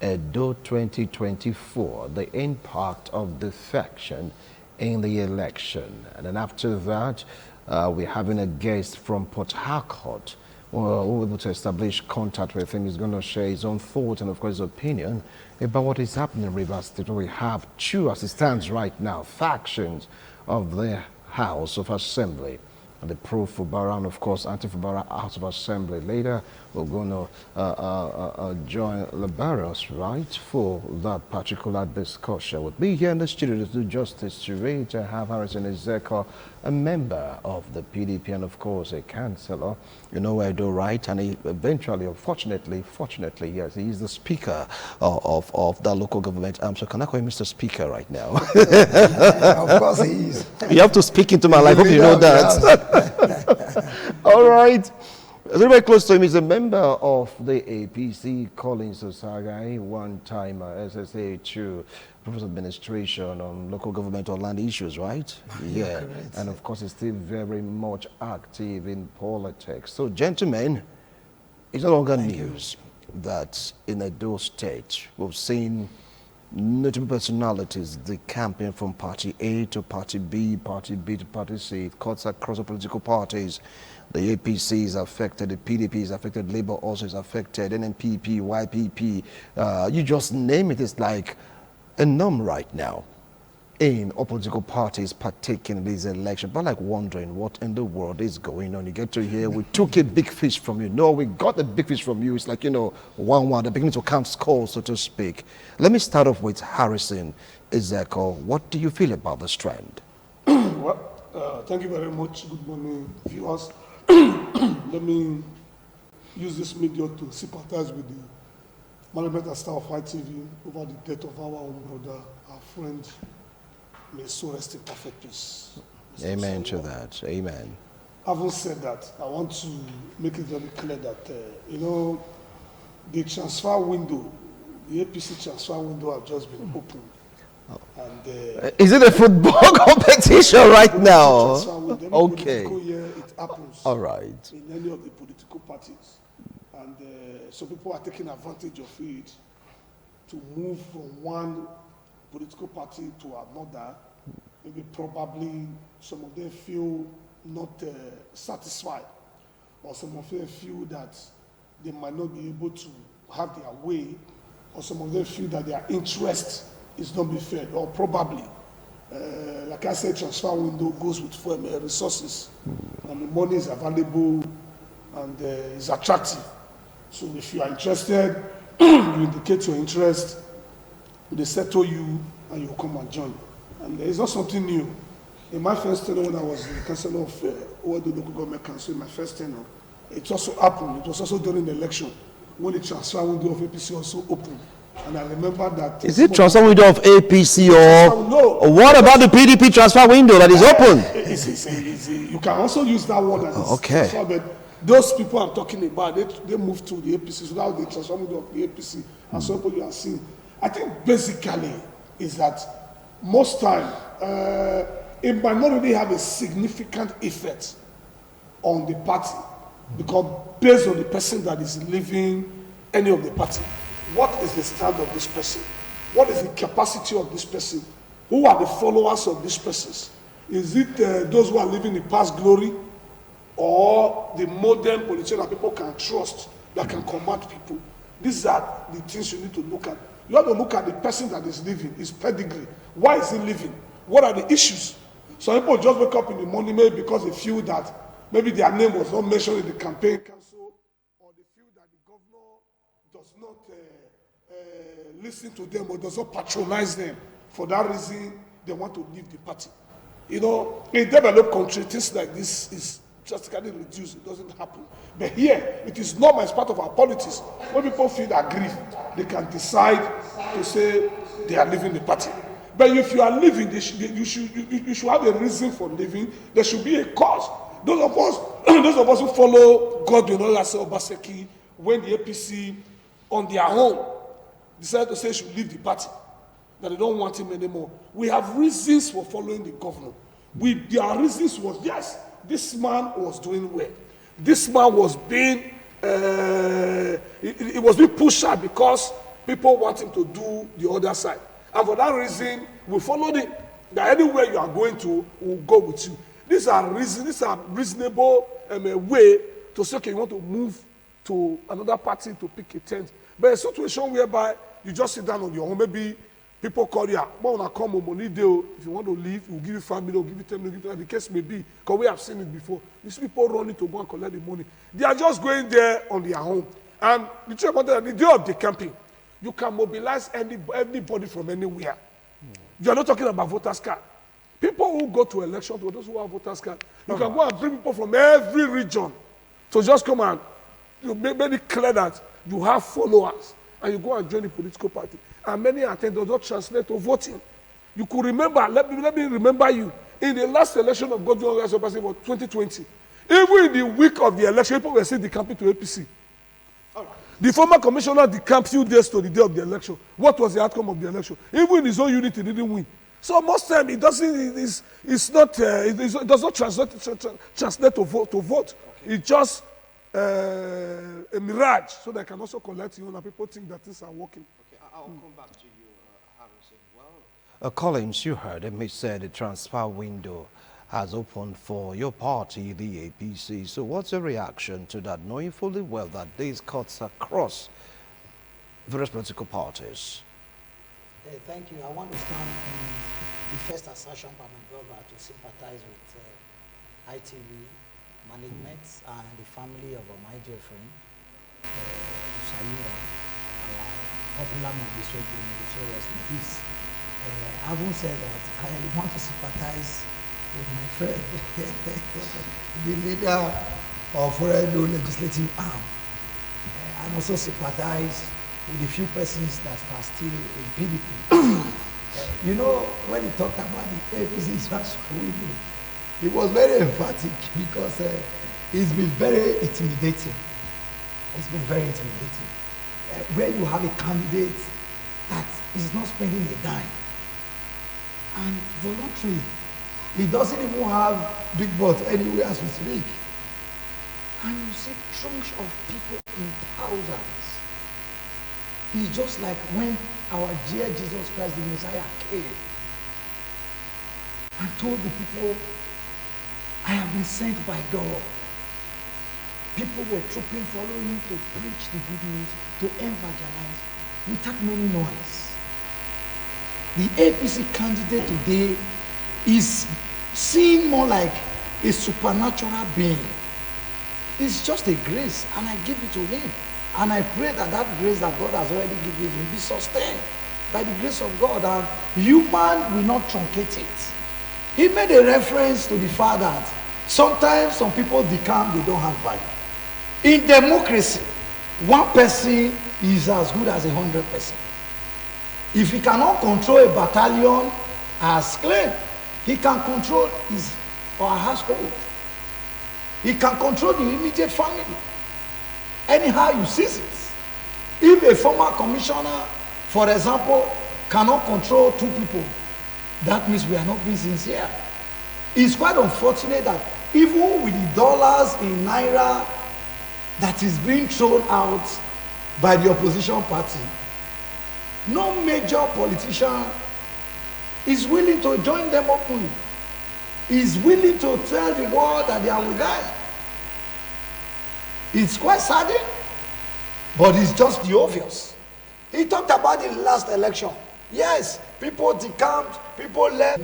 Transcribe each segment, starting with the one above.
Edo 2024, the impact of defection in the election. And then after that, we're having a guest from Port Harcourt. We're able to establish contact with him. He's going to share his own thoughts and, of course, his opinion about what is happening in Rivers State. We have two, as it stands right now, factions of the House of Assembly. The pro-Fubara and, of course, anti-Fubara House of Assembly. Later, we're going to join Labaros, right, for that particular discussion. With me here in the studio to do justice to it, to have Harrison Ezeko, a member of the PDP and, of course, a councillor. You know where I do, right? And he eventually, fortunately, yes, he is the speaker of that local government. So can I call him Mr. Speaker right now? Of course he is. You have to speak into my life. Hope you know that. All right. Very close to him is a member of the APC, Collins Osagai, one-timer SSA2, Professor of Administration on local government or land issues, right? Yeah. Correct. And of course, he's still very much active in politics. So, gentlemen, it's no longer news that in Edo State, we've seen notable personalities, the campaign from Party A to Party B to Party C. It cuts across the political parties. The APC is affected, the PDP is affected, Labour also is affected, NNPP, YPP. You just name it, it's like a norm right now in all political parties partaking in this election. But like wondering what in the world is going on. You get to hear, we took a big fish from you. No, we got a big fish from you. It's like, you know, 1-1, they're beginning to count scores, so to speak. Let me start off with Harrison Ezeko. What do you feel about this trend? Well, thank you very much. Good morning, viewers. Let me use this media to sympathize with the management and staff of ITV over the death of our own brother, our friend. May so rest in perfect peace. Amen to that. Amen. Having said that, I want to make it very clear that, you know, the transfer window, the APC transfer window has just been opened. And, is it a football competition right now? Okay. Year, it happens. All right. In any of the political parties. And so people are taking advantage of it to move from one political party to another. Maybe probably some of them feel not satisfied, or some of them feel that they might not be able to have their way, or some of them feel that their interest is not being fed, or probably, like I said, transfer window goes with resources, and the money is available and is attractive. So if you are interested, you indicate your interest, they settle you, and you come and join. And it's not something new. In my first tenure, when I was the councillor of the local government council, in my first tenure, it also happened. It was also during the election when the transfer window of APC also opened. And I remember that. Is it transfer window of APC or no? What about the PDP transfer window that is open? You can also use that word as okay. Transfer, but those people I'm talking about, they moved to the APC. So now the transfer window of the APC, and so you are seeing. I think basically is that most time it might not really have a significant effect on the party, because based on the person that is leaving any of the party, what is the stand of this person? What is the capacity of this person? Who are the followers of these persons? Is it those who are living in past glory, or the modern politician that people can trust, that can command people? These are the things you need to look at. You have to look at the person that is living, his pedigree. Why is he living? What are the issues? Some people just wake up in the morning maybe because they feel that maybe their name was not mentioned in the campaign council, or they feel that the governor does not listen to them or does not patronize them. For that reason, they want to leave the party. You know, in developed countries, things like this is drastically reduced. It doesn't happen. But here, it is normal as part of our politics. When people feel aggrieved, they can decide to say they are leaving the party. But if you are leaving, you should have a reason for leaving. There should be a cause. Those of us who follow Godwin Obaseki, when the APC on their own decided to say they should leave the party, that they don't want him anymore. We have reasons for following the governor. Their reasons was, yes, this man was doing well. This man was being, it was being pushed out because people want him to do the other side. And for that reason, we followed him. That anywhere you are going to, we'll go with you. These are reasonable way to say, okay, you want to move to another party to pick a tent. But a situation whereby you just sit down on your own, maybe people call you, but when I come home, if you want to leave, we'll give you 5 million, we'll give you 10 million, the case may be, because we have seen it before. These people running to go and collect the money. They are just going there on their own. And the truth about that, the day of the camping, you can mobilize anybody from anywhere. You are not talking about voters card. People who go to elections, or those who have voters card, you can go and bring people from every region to just come and make it clear that you have followers, and you go and join the political party. And many attend does not translate to voting. You could remember, let me remember you, in the last election of God's Organized Party for 2020, even in the week of the election, people were saying decamping to APC. The former commissioner decamped few days to the day of the election. What was the outcome of the election? Even in his own unit, he didn't win. So most time it doesn't. It does not translate to vote. Okay. It's just a mirage, so they can also collect you, and people think that things are working. Okay, I'll come back to you, Harrison. Well, Collins, you heard him. He said the transfer window has opened for your party, the APC. So what's your reaction to that, knowing fully well that these cuts across various political parties? Hey, thank you. I want to stand on the first assertion by my brother to sympathize with ITV management and the family of my dear friend, Sayura, our popular magistrate, so rest in peace. Having said that, I want to sympathize with my friend, the leader of Fredo legislative arm. I also sympathize with the few persons that are still in PDP. You know, when he talked about the APC transfer, he was very emphatic because it's been very intimidating. It's been very intimidating. Where you have a candidate that is not spending a dime and voluntary. He doesn't even have big butts anywhere as we speak. And you see chunks of people in thousands. It's just like when our dear Jesus Christ, the Messiah, came and told the people, I have been sent by God. People were trooping, following him to preach the good news, to evangelize, without many noise. The APC candidate today is seen more like a supernatural being. It's just a grace, and I give it to him. And I pray that that grace that God has already given him be sustained by the grace of God, and human will not truncate it. He made a reference to the fact that sometimes some people decamp, they don't have value. In democracy, one person is as good as 100%. If he cannot control a battalion as claimed, he can control his or her household. He can control the immediate family. Anyhow you seize it. If a former commissioner, for example, cannot control 2 people, that means we are not being sincere. It's quite unfortunate that even with the dollars in naira that is being thrown out by the opposition party, no major politician is willing to join them openly. Is willing to tell the world that they are with them. It's quite saddening, but it's just the obvious. He talked about the last election. Yes, people decamped, people left.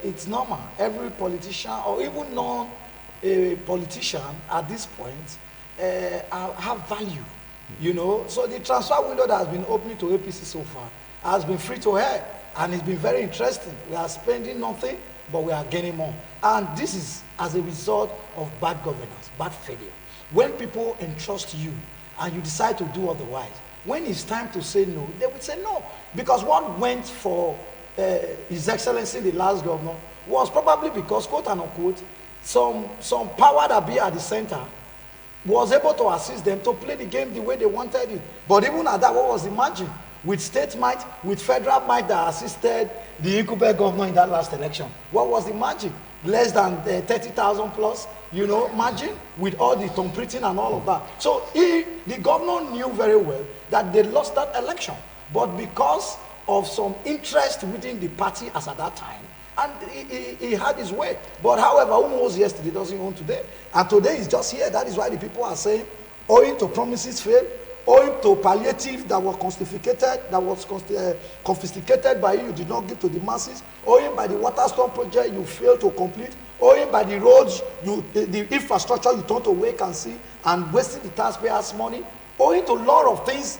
It's normal. Every politician, or even non-politician at this point, have value. You know, so the transfer window that has been opening to APC so far has been free to air, and it's been very interesting. We are spending nothing, but we are gaining more. And this is as a result of bad governance, bad failure. When people entrust you and you decide to do otherwise, when it's time to say no, they will say no. Because what went for His Excellency, the last governor, was probably because, quote and unquote, some power that be at the center was able to assist them to play the game the way they wanted it. But even at that, what was the margin? With state might, with federal might that assisted the incumbent governor in that last election. What was the margin? less than 30,000 plus, you know, margin with all the thumb printing and all of that. So the governor knew very well that they lost that election, but because of some interest within the party as at that time, and he had his way. But however, who knows yesterday doesn't own today. And today is just here. That is why the people are saying, owing to promises failed, owing to palliative that was confiscated by you did not give to the masses, owing by the water storm project you failed to complete, owing by the roads, the infrastructure you turned to wait and see and wasting the taxpayers' money, owing to a lot of things,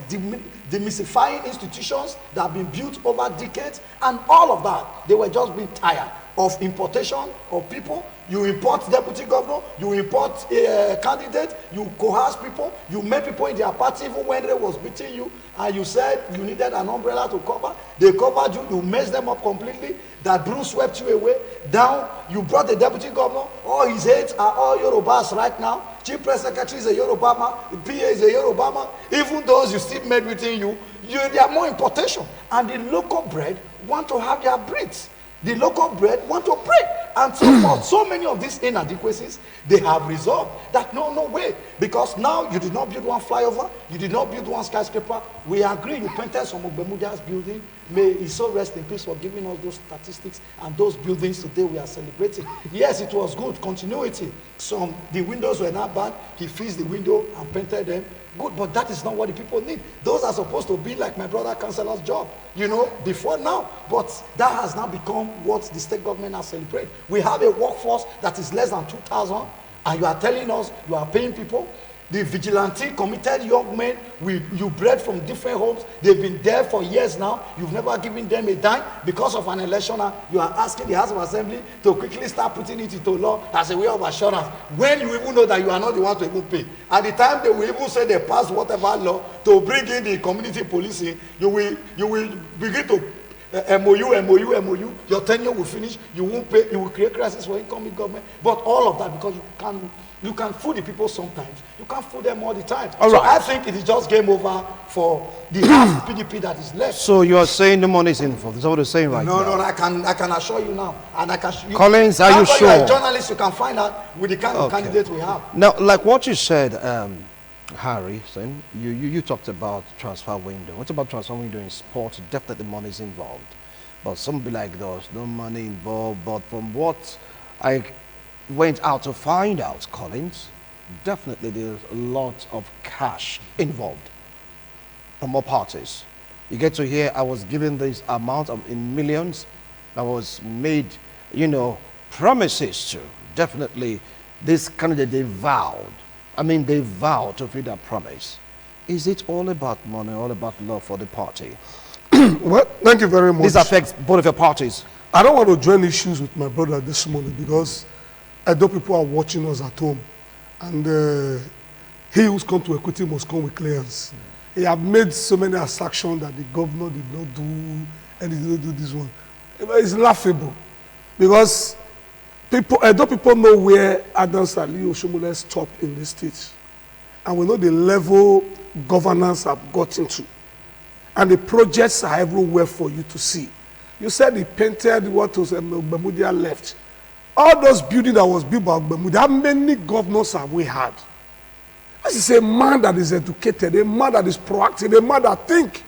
demystifying institutions that have been built over decades, and all of that, they were just being tired of importation of people. You import deputy governor, you import a candidate, you coerce people, you make people in their party even when they was beating you, and you said you needed an umbrella to cover. They covered you, you messed them up completely. That broom swept you away. Down, you brought the deputy governor. All his aides are all Yorubas right now. Chief press secretary is a Yoruba man, the PA is a Yoruba man. Even those you still made within you, they are more importation. And the local bread want to have their breeds. The local bread want to pray. And so forth. So many of these inadequacies, they have resolved that no way. Because now you did not build one flyover, you did not build one skyscraper. We agree you painted some of Bermuda's building. May he so rest in peace for giving us those statistics and those buildings today we are celebrating. Yes, it was good, continuity. The windows were not bad. He fixed the window and painted them. Good, but that is not what the people need. Those are supposed to be like my brother councillor's job, you know, before now. But that has now become what the state government has celebrated. We have a workforce that is less than 2,000, and you are telling us you are paying people. The vigilante committed young men you bred from different homes. They've been there for years now. You've never given them a dime. Because of an election now, you are asking the House of Assembly to quickly start putting it into law as a way of assurance. When you even know that you are not the one to even pay. At the time they will even say they passed whatever law to bring in the community policing, you will begin to MOU, your tenure will finish, you won't pay, you will create crisis for incoming government. But all of that because you can fool the people sometimes. You can't fool them all the time. So I think it is just game over for the half PDP that is left. So you are saying the money is involved. Is that what you're saying right now? No, I can assure you now. And I can Collins, are you sure? You are a journalist, you can find out with the kind of candidate we have. Now, like what you said, Harrison, you talked about transfer window. What about transfer window in sport? Definitely money is involved. But some be like those, no money involved. But from what I went out to find out, Collins, definitely there's a lot of cash involved from all parties. You get to hear I was given this amount in millions. I was made, you know, promises to. Definitely this candidate, they vowed. They vowed to fulfill that promise. Is it all about money, all about love for the party? Well, thank you very much. This affects both of your parties. I don't want to join issues with my brother this morning because I know people are watching us at home. And he who's come to equity must come with clearance. He have made so many assertions that the governor did not do and he did not do this one. It's laughable because people know where Adams and Leo Shomole stopped in this state. And we know the level governance have gotten to. And the projects are everywhere for you to see. You said he painted what was Bermuda left. All those buildings that was built by Bermuda, how many governors have we had? This is a man that is educated, a man that is proactive, a man that think.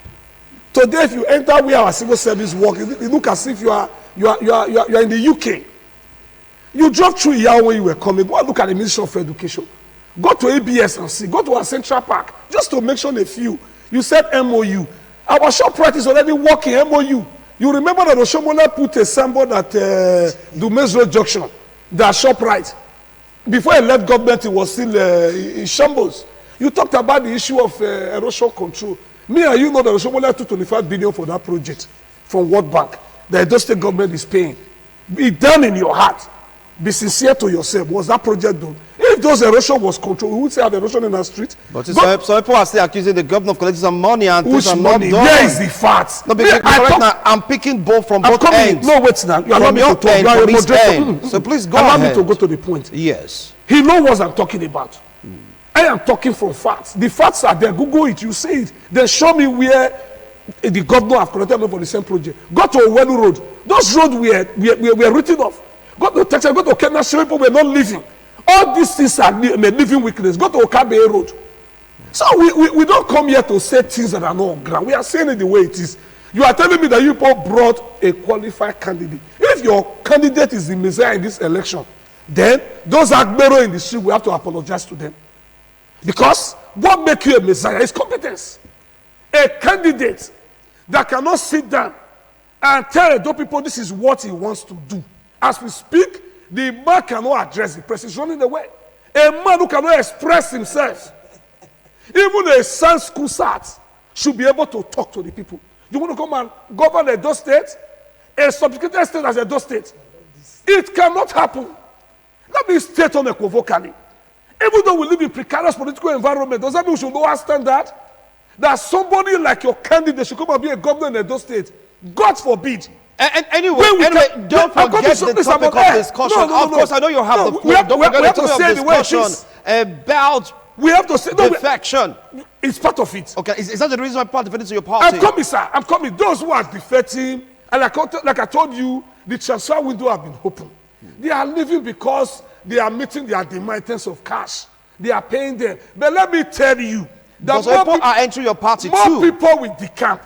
Today, if you enter where our civil service work, it look as if you are in the UK. You drove through here when you were coming. Go and look at the Ministry of Education. Go to ABS and see. Go to our Central Park just to mention a few. You said MOU. Our ShopRite is already working MOU. You remember that Oshomola put a symbol at Dumez Road Junction, that ShopRite. Before he left government, it was still in shambles. You talked about the issue of erosion control. Me and you know that Oshomola took 25 billion for that project from World Bank. The Edo State government is paying. Be done in your heart. Be sincere to yourself. Was that project done? If those erosion was controlled, we would say have erosion in the street. But so people are still accusing the governor of collecting some money and things are not done. Where is the fact? No, because right now I'm picking both from both ends. No, wait now. You allow me to talk. You are a moderator. So please go ahead. Allow me to go to the point. Yes. He knows what I'm talking about. I am talking from facts. The facts are there. Google it. You see it. Then show me where the governor have collected money for the same project. Go to Owenu Road. Those roads were written off. Go to Texas, go to Kenya, people were not living. All these things are a living weakness. Go to Okabe Road. So we don't come here to say things that are not on ground. We are saying it the way it is. You are telling me that you people brought a qualified candidate. If your candidate is the Messiah in this election, then those Agbero in the street, we have to apologize to them. Because what makes you a Messiah is competence. A candidate that cannot sit down and tell those people this is what he wants to do. As we speak, the man cannot address the press. He's running away. A man who cannot express himself, even a San school sat, should be able to talk to the people. You want to come and govern Edo State? A sophisticated state as Edo State? It cannot happen. Let me state unequivocally. Even though we live in precarious political environment, does that mean we should not understand that somebody like your candidate should come and be a governor in Edo State? God forbid. And anyway, don't forget the topic of discussion. Of course, I know you have the floor. Don't forget the topic of discussion about we have to say defection. It's part of it. Okay, is that the reason why part defecting to your party? I'm coming, sir. I'm coming. Those who are defecting, and like I told you, the transfer window have been open. They are living because they are meeting their demand in terms of cash. They are paying them. But let me tell you, that more people are entering your party more too. More people will decamp.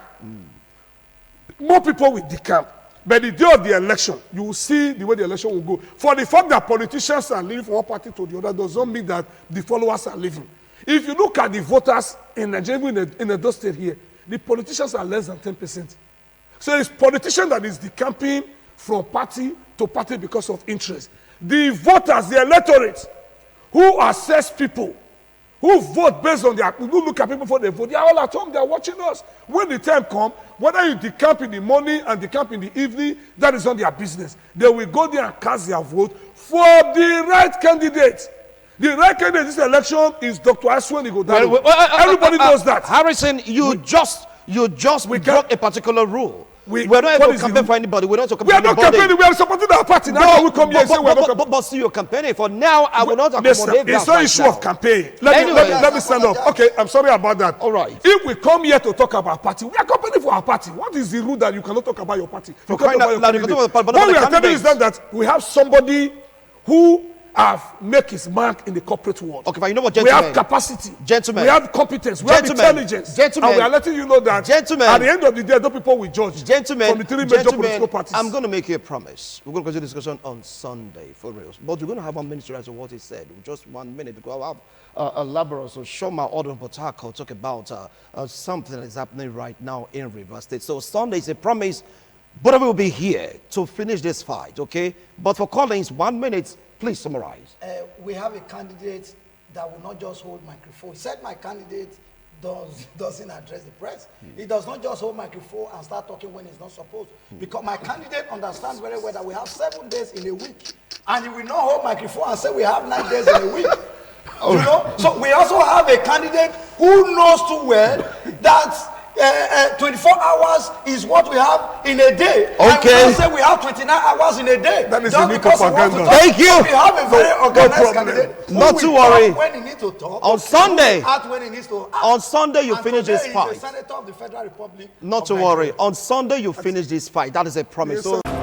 More people will decamp. But the day of the election, you will see the way the election will go. For the fact that politicians are leaving from one party to the other does not mean that the followers are leaving. If you look at the voters in Nigeria, in Edo State here, the politicians are less than 10%. So it's politicians that is decamping from party to party because of interest. The voters, the electorate, who assess people, who vote based on their, who look at people before they vote, they are all at home, they are watching us. When the time comes, whether you decamp in the morning and decamp in the evening, that is not their business. They will go there and cast their vote for the right candidate. The right candidate in this election is Dr. Aswan Igodalo. Everybody knows that. Harrison, you just broke a particular rule. We're not able to campaign for anybody. We're not campaigning. We are not campaigning. We are supporting our party. Now we come here and say we are not campaigning. But still, you're campaigning. For now, I will not accommodate that. It's not an issue of campaign. Let me stand up. Okay, I'm sorry about that. All right. If we come here to talk about party, we are campaigning for our party. What is the rule that you cannot talk about your party? You can't talk about your candidate. What we are telling is that we have somebody who have make his mark in the corporate world. Okay, but you know what, gentlemen? We have capacity. Gentlemen. We have competence. We have intelligence. Gentlemen. And we are letting you know that at the end of the day, those people will judge. Gentlemen. From the three major political parties. I'm going to make you a promise. We're going to continue discussion on Sunday, for real. But we're going to have 1 minute to answer what he said. Just 1 minute. Because I'll have a Labrador, so show my order in Port Harcourt, talk about something that is happening right now in Rivers State. So Sunday is a promise. But we will be here to finish this fight, okay? But for Collins, 1 minute. Please summarize. We have a candidate that will not just hold microphone. He said my candidate doesn't address the press. He does not just hold microphone and start talking when he's not supposed. Because my candidate understands very well that we have 7 days in a week. And he will not hold microphone and say we have 9 days in a week. You know? So we also have a candidate who knows too well that 24 hours is what we have in a day. Okay. And we say we have 29 hours in a day. That is just because propaganda. Thank you. We have a very organized candidate. Not to worry. When he needs to talk. On Sunday. When he needs to act. On Sunday, you finish this fight. He's a senator of the Federal Republic. Not to worry. On Sunday, you finish this fight. That is a promise. Yes, so